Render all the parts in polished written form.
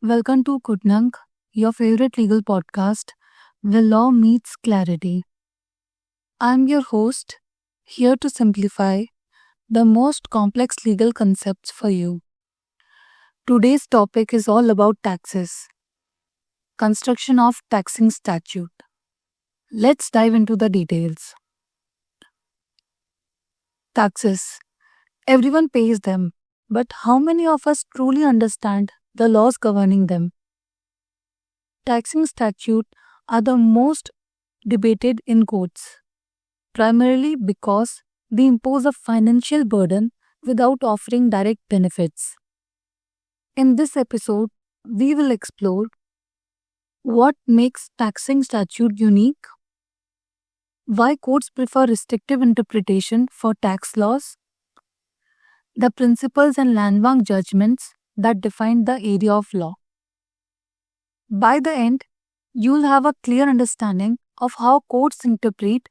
Welcome to Kutnang, your favorite legal podcast where law meets clarity. I'm your host, here to simplify the most complex legal concepts for you. Today's topic is all about taxes, construction of taxing statute. Let's dive into the details. Taxes. Everyone pays them, but how many of us truly understand the laws governing them? Taxing statute are the most debated in courts, primarily because they impose a financial burden without offering direct benefits. In this episode, we will explore what makes taxing statute unique, why courts prefer restrictive interpretation for tax laws, the principles and landmark judgments that define the area of law. By the end, you'll have a clear understanding of how courts interpret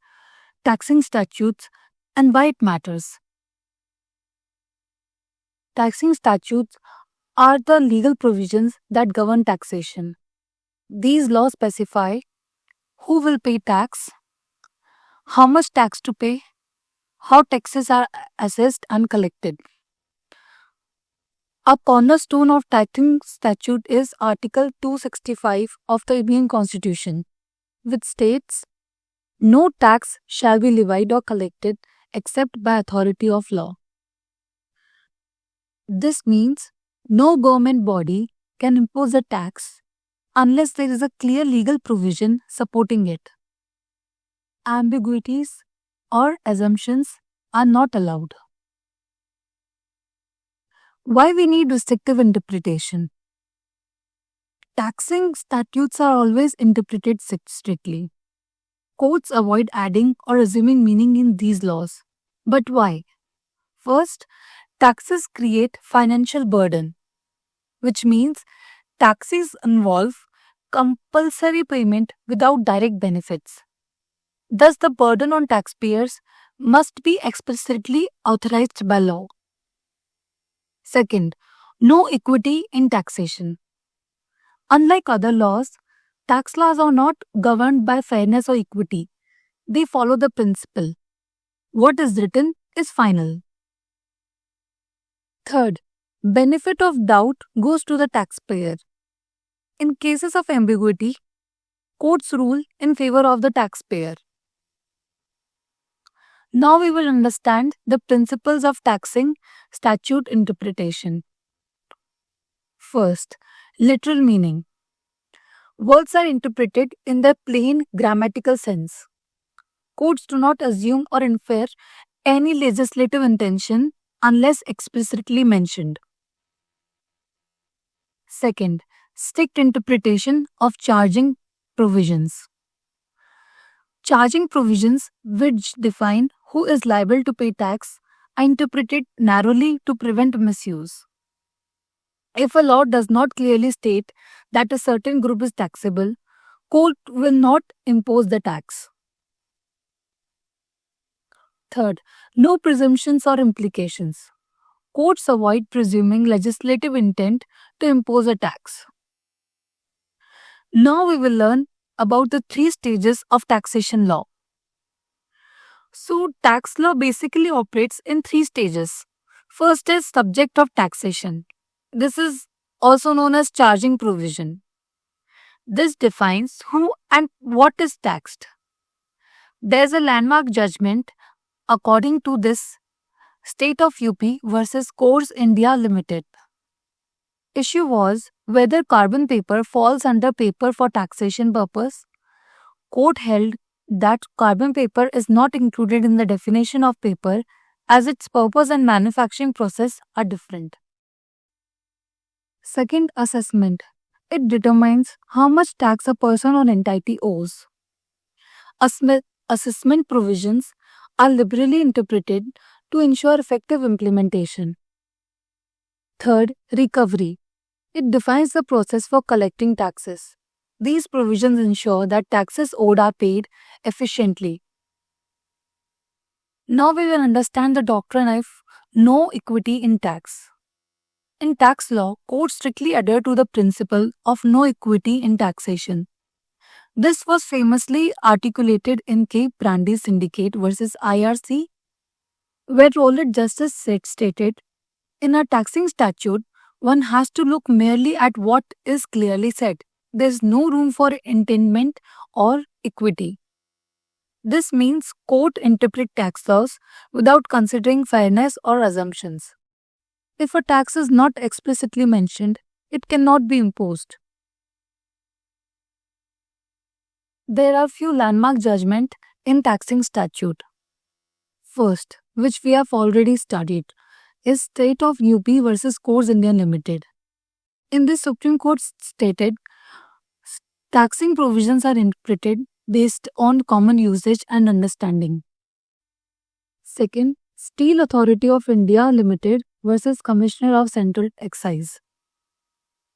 taxing statutes and why it matters. Taxing statutes are the legal provisions that govern taxation. These laws specify who will pay tax, how much tax to pay, how taxes are assessed and collected. A cornerstone of taxing statute is Article 265 of the Indian Constitution, which states, "No tax shall be levied or collected except by authority of law." This means no government body can impose a tax unless there is a clear legal provision supporting it. Ambiguities or assumptions are not allowed. Why we need restrictive interpretation? Taxing statutes are always interpreted strictly. Courts avoid adding or assuming meaning in these laws. But why? First, taxes create financial burden, which means taxes involve compulsory payment without direct benefits. Thus, the burden on taxpayers must be explicitly authorized by law. Second, no equity in taxation. Unlike other laws, tax laws are not governed by fairness or equity. They follow the principle: what is written is final. Third, benefit of doubt goes to the taxpayer. In cases of ambiguity, courts rule in favor of the taxpayer. Now we will understand the principles of taxing statute interpretation. First, literal meaning. Words are interpreted in their plain grammatical sense. Courts do not assume or infer any legislative intention unless explicitly mentioned. Second, strict interpretation of charging provisions. Charging provisions, which define who is liable to pay tax, are interpreted narrowly to prevent misuse. If a law does not clearly state that a certain group is taxable, court will not impose the tax. Third, no presumptions or implications. Courts avoid presuming legislative intent to impose a tax. Now we will learn about the three stages of taxation law. So, tax law basically operates in three stages. First is subject of taxation. This is also known as charging provision. This defines who and what is taxed. There's a landmark judgment according to this, State of UP versus Coors India Limited. Issue was whether carbon paper falls under paper for taxation purpose. Court held that carbon paper is not included in the definition of paper as its purpose and manufacturing process are different. Second, assessment. It determines how much tax a person or entity owes. Assessment provisions are liberally interpreted to ensure effective implementation. Third, recovery. It defines the process for collecting taxes. These provisions ensure that taxes owed are paid efficiently. Now we will understand the doctrine of no equity in tax. In tax law, courts strictly adhere to the principle of no equity in taxation. This was famously articulated in K. Brandy Syndicate versus IRC, where Rowlatt Justice stated, in a taxing statute, one has to look merely at what is clearly said. There is no room for intent or equity. This means court interpret tax laws without considering fairness or assumptions. If a tax is not explicitly mentioned, it cannot be imposed. There are few landmark judgments in taxing statute. First, which we have already studied, is State of UP versus Coors India Limited. In this, Supreme Court stated taxing provisions are interpreted based on common usage and understanding. Second, Steel Authority of India Limited versus Commissioner of Central Excise.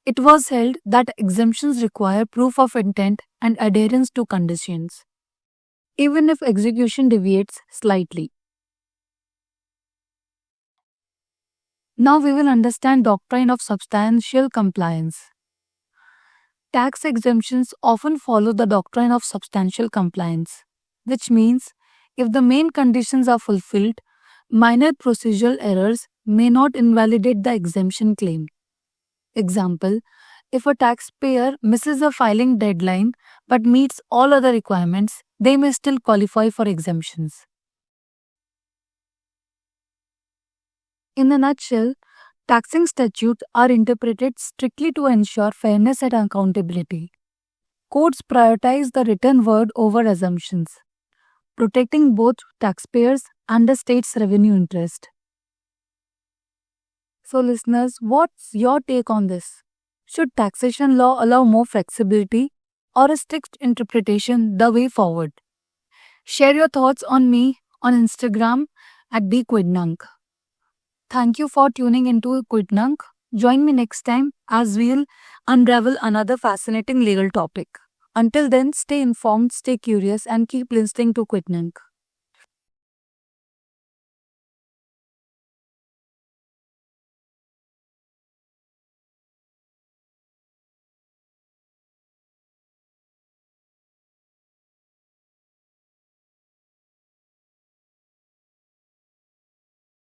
It was held that exemptions require proof of intent and adherence to conditions, even if execution deviates slightly. Now we will understand doctrine of substantial compliance. Tax exemptions often follow the doctrine of substantial compliance, which means if the main conditions are fulfilled, minor procedural errors may not invalidate the exemption claim. Example, if a taxpayer misses a filing deadline but meets all other requirements, they may still qualify for exemptions. In a nutshell, taxing statutes are interpreted strictly to ensure fairness and accountability. Courts prioritize the written word over assumptions, protecting both taxpayers and the state's revenue interest. So, listeners, what's your take on this? Should taxation law allow more flexibility or a strict interpretation the way forward? Share your thoughts on me on Instagram at @dquidnunk. Thank you for tuning into Quidnunk. Join me next time as we'll unravel another fascinating legal topic. Until then, stay informed, stay curious, and keep listening to Quidnunk.